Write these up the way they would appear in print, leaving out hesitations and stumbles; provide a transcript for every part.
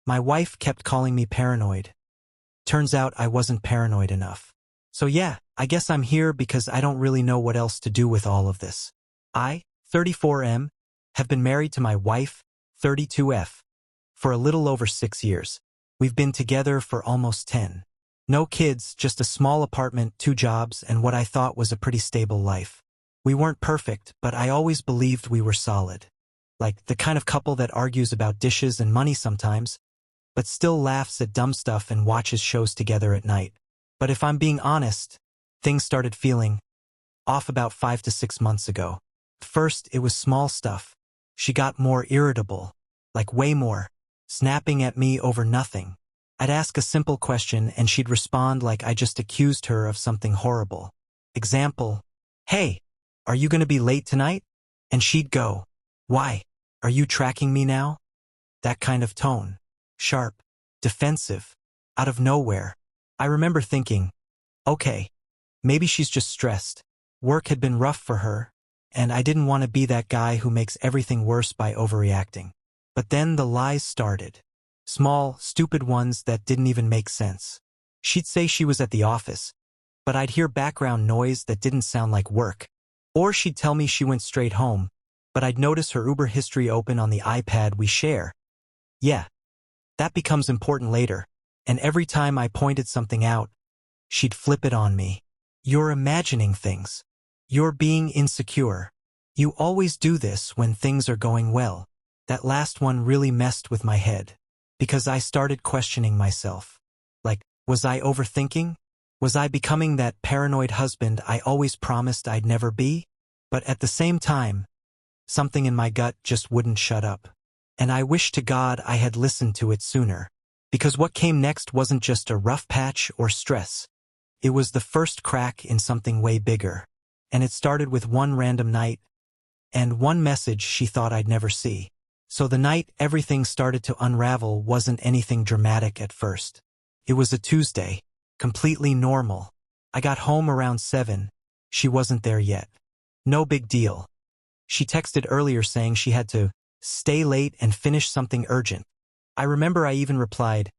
My wife kept calling me paranoid. Turns out I wasn't paranoid enough. So yeah, I guess I'm here because I don't really know what else to do with all of this. I, 34M, have been married to my wife, 32F, for a little over 6 years. We've been together for almost 10. No kids, just a small apartment, 2 jobs, and what I thought was a pretty stable life. We weren't perfect, but I always believed we were solid. Like the kind of couple that argues about dishes and money sometimes, but still laughs at dumb stuff and watches shows together at night. But if I'm being honest, things started feeling off about 5 to 6 months ago. First, it was small stuff. She got more irritable, like way more, snapping at me over nothing. I'd ask a simple question and she'd respond like I just accused her of something horrible. Example, "Hey, are you going to be late tonight?" And she'd go, "Why? Are you tracking me now?" That kind of tone. Sharp, defensive, out of nowhere. I remember thinking, okay, maybe she's just stressed. Work had been rough for her, and I didn't want to be that guy who makes everything worse by overreacting. But then the lies started. Small, stupid ones that didn't even make sense. She'd say she was at the office, but I'd hear background noise that didn't sound like work. Or she'd tell me she went straight home, but I'd notice her Uber history open on the iPad we share. Yeah, that becomes important later, and every time I pointed something out, she'd flip it on me. "You're imagining things. You're being insecure. You always do this when things are going well." That last one really messed with my head, because I started questioning myself. Like, was I overthinking? Was I becoming that paranoid husband I always promised I'd never be? But at the same time, something in my gut just wouldn't shut up. And I wish to God I had listened to it sooner. Because what came next wasn't just a rough patch or stress. It was the first crack in something way bigger. And it started with one random night, and one message she thought I'd never see. So the night everything started to unravel wasn't anything dramatic at first. It was a Tuesday, completely normal. I got home around 7. She wasn't there yet. No big deal. She texted earlier saying she had to stay late and finish something urgent. I remember I even replied,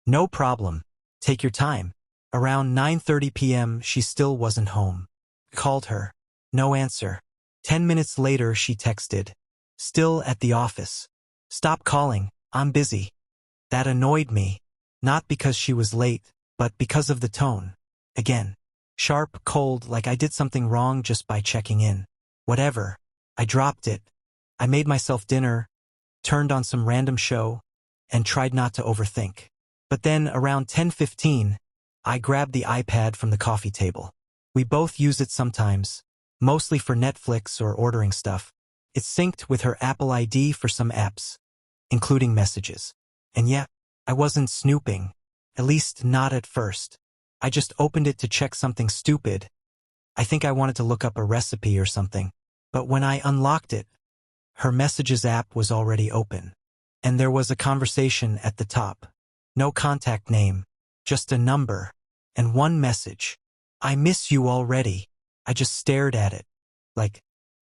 "No problem, take your time." Around 9:30 p.m. she still wasn't home. Called her. No answer. 10 minutes later she texted, "Still at the office. Stop calling, I'm busy." That annoyed me, not because she was late, but because of the tone. Again, sharp, cold, like I did something wrong just by checking in. Whatever. I dropped it. I made myself dinner, turned on some random show, and tried not to overthink. But then, around 10:15, I grabbed the iPad from the coffee table. We both use it sometimes, mostly for Netflix or ordering stuff. It's synced with her Apple ID for some apps, including messages. And yet, I wasn't snooping, at least not at first. I just opened it to check something stupid. I think I wanted to look up a recipe or something. But when I unlocked it, her Messages app was already open. And there was a conversation at the top. No contact name, just a number, and one message. "I miss you already." I just stared at it. Like,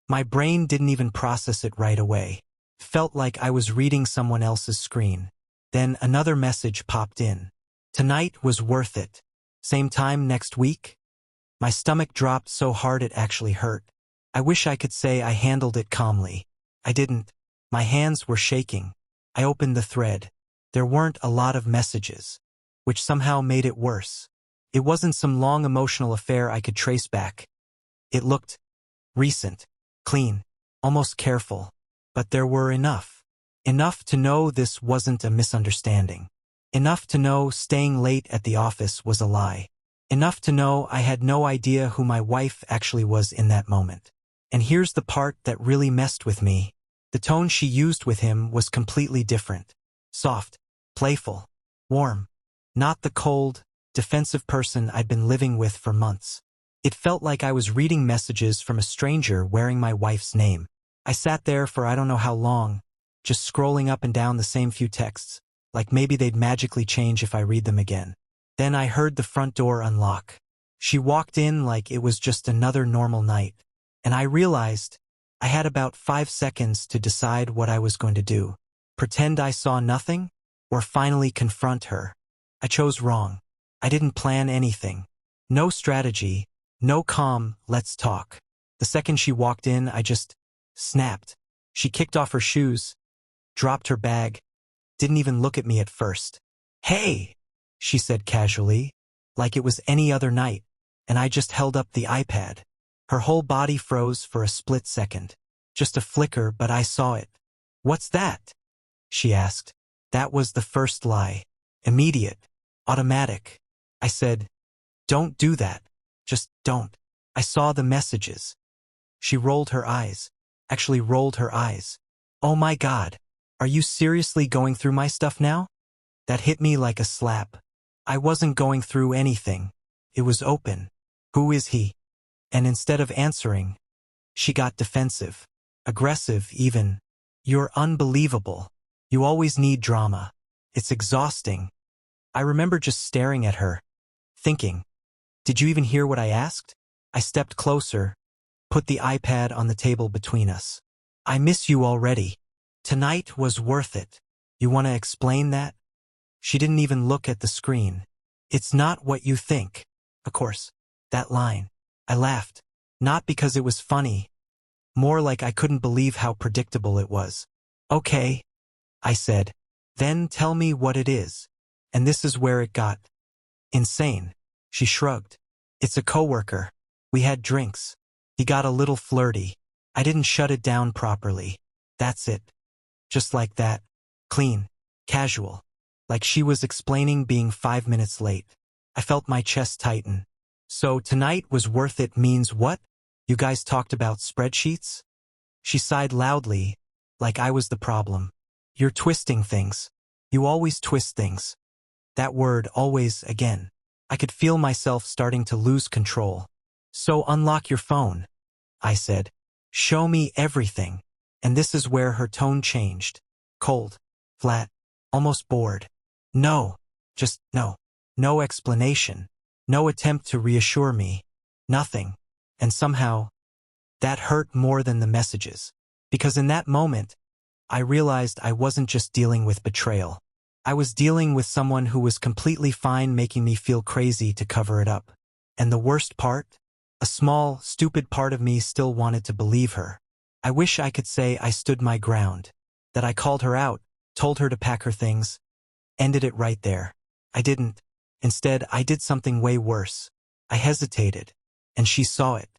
my brain didn't even process it right away. Felt like I was reading someone else's screen. Then another message popped in. "Tonight was worth it. Same time next week?" My stomach dropped so hard it actually hurt. I wish I could say I handled it calmly. I didn't. My hands were shaking. I opened the thread. There weren't a lot of messages, which somehow made it worse. It wasn't some long emotional affair I could trace back. It looked recent, clean, almost careful. But there were enough. Enough to know this wasn't a misunderstanding. Enough to know staying late at the office was a lie. Enough to know I had no idea who my wife actually was in that moment. And here's the part that really messed with me. The tone she used with him was completely different. Soft, playful, warm. Not the cold, defensive person I'd been living with for months. It felt like I was reading messages from a stranger wearing my wife's name. I sat there for I don't know how long, just scrolling up and down the same few texts, like maybe they'd magically change if I read them again. Then I heard the front door unlock. She walked in like it was just another normal night. And I realized I had about 5 seconds to decide what I was going to do. Pretend I saw nothing? or finally confront her. I chose wrong. I didn't plan anything. No strategy, no calm, let's talk. The second she walked in, I just snapped. She kicked off her shoes, dropped her bag, didn't even look at me at first. "Hey," she said casually, like it was any other night, and I just held up the iPad. Her whole body froze for a split second. Just a flicker, but I saw it. "What's that?" she asked. That was the first lie. Immediate. Automatic. I said, "Don't do that. Just don't." I saw the messages. She rolled her eyes. Actually rolled her eyes. "Oh my God. Are you seriously going through my stuff now?" That hit me like a slap. I wasn't going through anything. It was open. "Who is he?" And instead of answering, she got defensive. Aggressive, even. "You're unbelievable. You always need drama. It's exhausting." I remember just staring at her, thinking, "Did you even hear what I asked?" I stepped closer, put the iPad on the table between us. "I miss you already. Tonight was worth it. You want to explain that?" She didn't even look at the screen. "It's not what you think." Of course, that line. I laughed. Not because it was funny. More like I couldn't believe how predictable it was. "Okay," I said. "Then tell me what it is." And this is where it got insane. She shrugged. "It's a coworker. We had drinks. He got a little flirty. I didn't shut it down properly. That's it." Just like that. Clean. Casual. Like she was explaining being 5 minutes late. I felt my chest tighten. "So tonight was worth it means what? You guys talked about spreadsheets?" She sighed loudly, like I was the problem. "You're twisting things. You always twist things." That word, always, again. I could feel myself starting to lose control. "So unlock your phone," I said. "Show me everything." And this is where her tone changed. Cold. Flat. Almost bored. "No. Just no." No explanation. No attempt to reassure me. Nothing. And somehow, that hurt more than the messages. Because in that moment, I realized I wasn't just dealing with betrayal. I was dealing with someone who was completely fine making me feel crazy to cover it up. And the worst part? A small, stupid part of me still wanted to believe her. I wish I could say I stood my ground. That I called her out, told her to pack her things, ended it right there. I didn't. Instead, I did something way worse. I hesitated. And she saw it.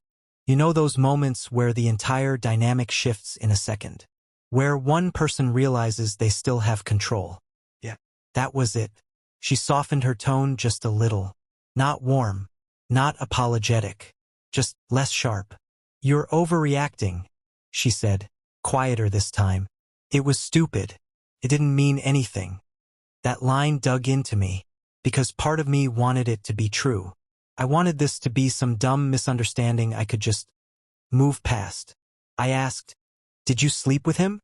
You know those moments where the entire dynamic shifts in a second? Where one person realizes they still have control. Yeah. That was it. She softened her tone just a little. Not warm. Not apologetic. Just less sharp. "You're overreacting," she said, quieter this time. It was stupid. It didn't mean anything. That line dug into me, because part of me wanted it to be true. I wanted this to be some dumb misunderstanding I could just move past. I asked, "Did you sleep with him?"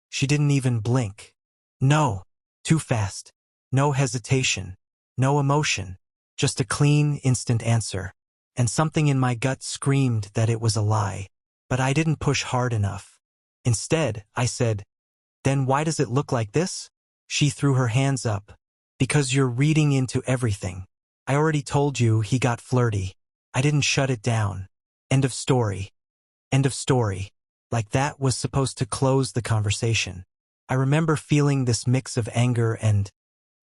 She didn't even blink. "No." Too fast. No hesitation. No emotion. Just a clean, instant answer. And something in my gut screamed that it was a lie. But I didn't push hard enough. Instead, I said, "Then why does it look like this?" She threw her hands up. "Because you're reading into everything. I already told you he got flirty. I didn't shut it down. End of story." End of story. Like that was supposed to close the conversation. I remember feeling this mix of anger and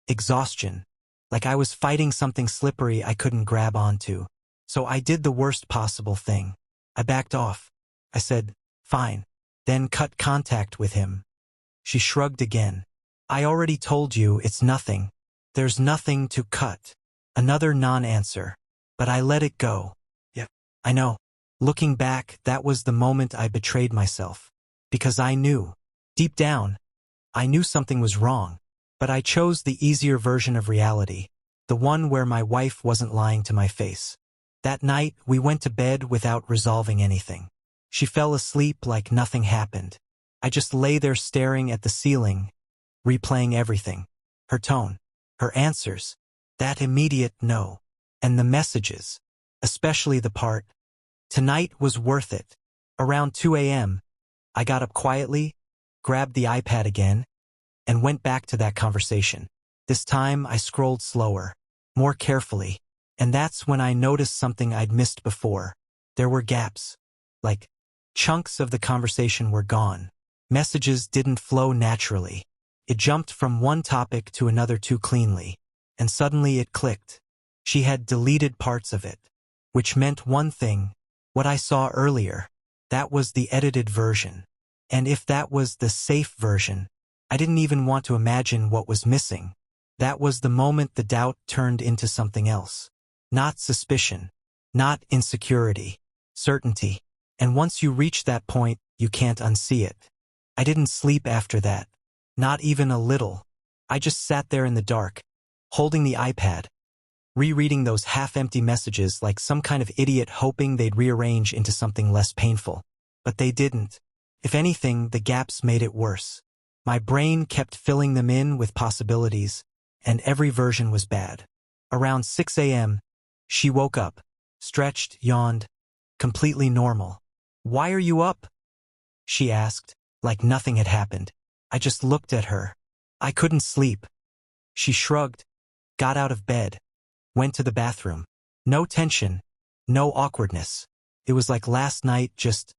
exhaustion. Like I was fighting something slippery I couldn't grab onto. So I did the worst possible thing. I backed off. I said, "Fine." Then cut contact with him. She shrugged again. "I already told you it's nothing. There's nothing to cut." Another non-answer. But I let it go. Yeah, I know. Looking back, that was the moment I betrayed myself. Because I knew. Deep down, I knew something was wrong. But I chose the easier version of reality. The one where my wife wasn't lying to my face. That night, we went to bed without resolving anything. She fell asleep like nothing happened. I just lay there staring at the ceiling, replaying everything. Her tone. Her answers. That immediate no. And the messages. Especially the part, "Tonight was worth it." Around 2 a.m., I got up quietly, grabbed the iPad again, and went back to that conversation. This time I scrolled slower, more carefully, and that's when I noticed something I'd missed before. There were gaps. Like, chunks of the conversation were gone. Messages didn't flow naturally. It jumped from one topic to another too cleanly. And suddenly it clicked. She had deleted parts of it. Which meant one thing, what I saw earlier. That was the edited version. And if that was the safe version, I didn't even want to imagine what was missing. That was the moment the doubt turned into something else. Not suspicion. Not insecurity. Certainty. And once you reach that point, you can't unsee it. I didn't sleep after that. Not even a little. I just sat there in the dark, holding the iPad, rereading those half-empty messages like some kind of idiot hoping they'd rearrange into something less painful. But they didn't. If anything, the gaps made it worse. My brain kept filling them in with possibilities, and every version was bad. Around 6 a.m., she woke up, stretched, yawned, completely normal. "Why are you up?" she asked, like nothing had happened. I just looked at her. I couldn't sleep. She shrugged, got out of bed, went to the bathroom. No tension, no awkwardness. It was like last night just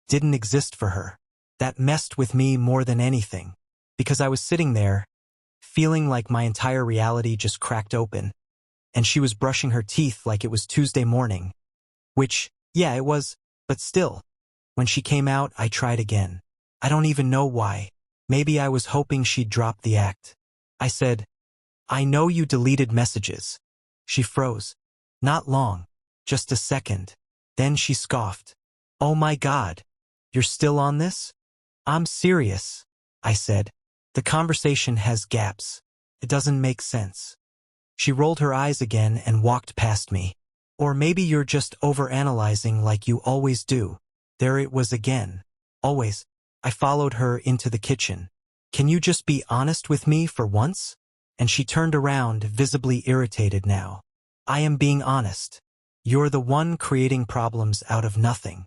didn't exist for her. That messed with me more than anything, because I was sitting there, feeling like my entire reality just cracked open, and she was brushing her teeth like it was Tuesday morning. Which, yeah, it was, but still. When she came out, I tried again. I don't even know why. Maybe I was hoping she'd drop the act. I said, "I know you deleted messages." She froze. Not long. Just a second. Then she scoffed. "Oh my God. You're still on this?" "I'm serious," I said. "The conversation has gaps. It doesn't make sense." She rolled her eyes again and walked past me. "Or maybe you're just overanalyzing like you always do." There it was again. Always. I followed her into the kitchen. "Can you just be honest with me for once?" And she turned around, visibly irritated now. "I am being honest. You're the one creating problems out of nothing."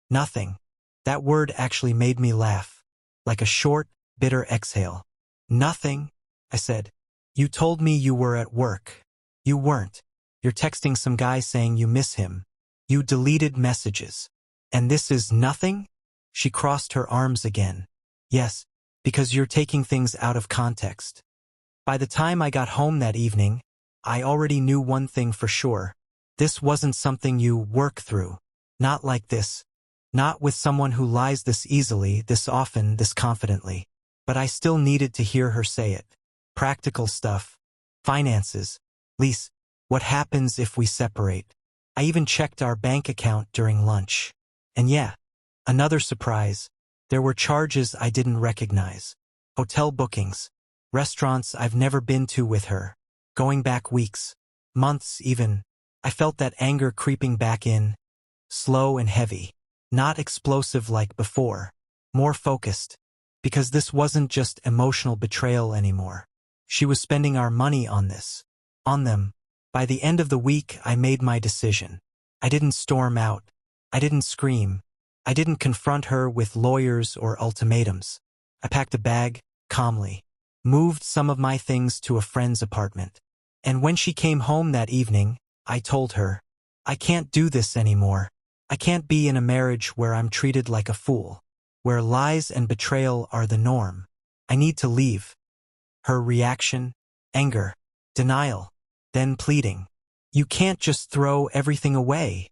Nothing. That word actually made me laugh. Like a short, bitter exhale. "Nothing," I said. "You told me you were at work. You weren't. You're texting some guy saying you miss him. You deleted messages. And this is nothing?" She crossed her arms again. "Yes, because you're taking things out of context." By the time I got home that evening, I already knew one thing for sure. This wasn't something you work through. Not like this. Not with someone who lies this easily, this often, this confidently. But I still needed to hear her say it. Practical stuff. Finances. Lease. What happens if we separate? I even checked our bank account during lunch. And yeah, another surprise. There were charges I didn't recognize. Hotel bookings. Restaurants I've never been to with her. Going back weeks. Months even. I felt that anger creeping back in. Slow and heavy. Not explosive like before. More focused. Because this wasn't just emotional betrayal anymore. She was spending our money on this. On them. By the end of the week, I made my decision. I didn't storm out. I didn't scream. I didn't confront her with lawyers or ultimatums. I packed a bag, calmly. Moved some of my things to a friend's apartment. And when she came home that evening, I told her, "I can't do this anymore. I can't be in a marriage where I'm treated like a fool. Where lies and betrayal are the norm. I need to leave." Her reaction? Anger. Denial. Then pleading. "You can't just throw everything away,"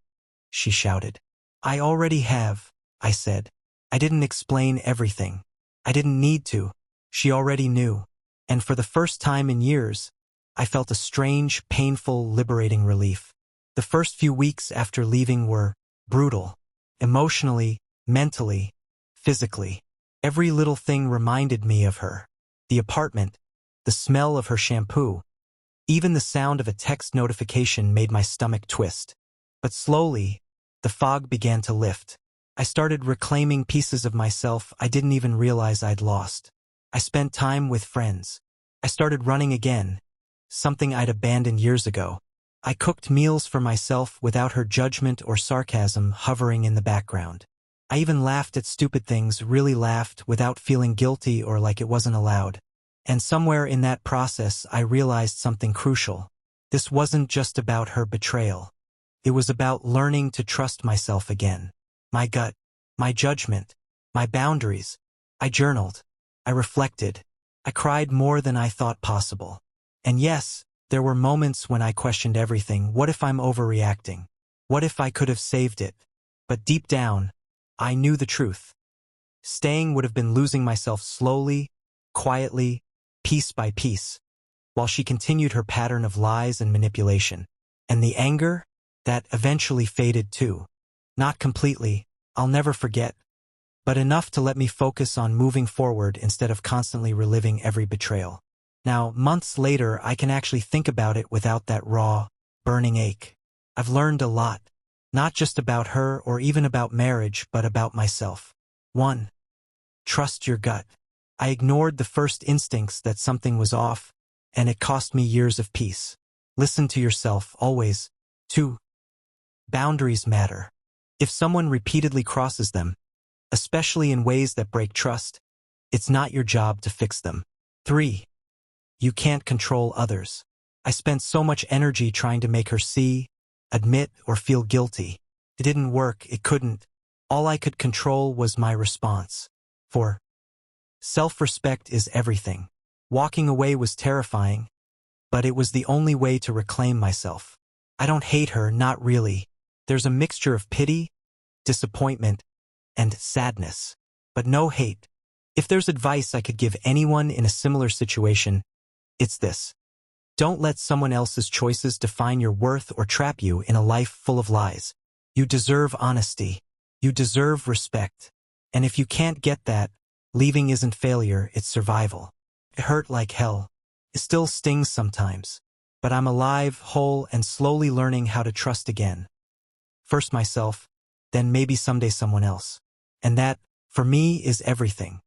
she shouted. "I already have," I said. I didn't explain everything. I didn't need to. She already knew. And for the first time in years, I felt a strange, painful, liberating relief. The first few weeks after leaving were brutal. Emotionally, mentally, physically. Every little thing reminded me of her. The apartment, the smell of her shampoo. Even the sound of a text notification made my stomach twist. But slowly, the fog began to lift. I started reclaiming pieces of myself I didn't even realize I'd lost. I spent time with friends. I started running again, something I'd abandoned years ago. I cooked meals for myself without her judgment or sarcasm hovering in the background. I even laughed at stupid things, really laughed without feeling guilty or like it wasn't allowed. And somewhere in that process, I realized something crucial. This wasn't just about her betrayal. It was about learning to trust myself again. My gut, my judgment, my boundaries. I journaled. I reflected. I cried more than I thought possible. And yes, there were moments when I questioned everything. What if I'm overreacting? What if I could have saved it? But deep down, I knew the truth. Staying would have been losing myself slowly, quietly, piece by piece, while she continued her pattern of lies and manipulation. And the anger? That eventually faded too. Not completely, I'll never forget, but enough to let me focus on moving forward instead of constantly reliving every betrayal. Now, months later, I can actually think about it without that raw, burning ache. I've learned a lot, not just about her or even about marriage, but about myself. 1. Trust your gut. I ignored the first instincts that something was off, and it cost me years of peace. Listen to yourself, always. 2. Boundaries matter. If someone repeatedly crosses them, especially in ways that break trust, it's not your job to fix them. 3. You can't control others. I spent so much energy trying to make her see, admit, or feel guilty. It didn't work, it couldn't. All I could control was my response. 4. Self-respect is everything. Walking away was terrifying, but it was the only way to reclaim myself. I don't hate her, not really. There's a mixture of pity, disappointment, and sadness, but no hate. If there's advice I could give anyone in a similar situation, it's this. Don't let someone else's choices define your worth or trap you in a life full of lies. You deserve honesty. You deserve respect. And if you can't get that, leaving isn't failure, it's survival. It hurt like hell. It still stings sometimes. But I'm alive, whole, and slowly learning how to trust again. First myself, then maybe someday someone else. And that, for me, is everything.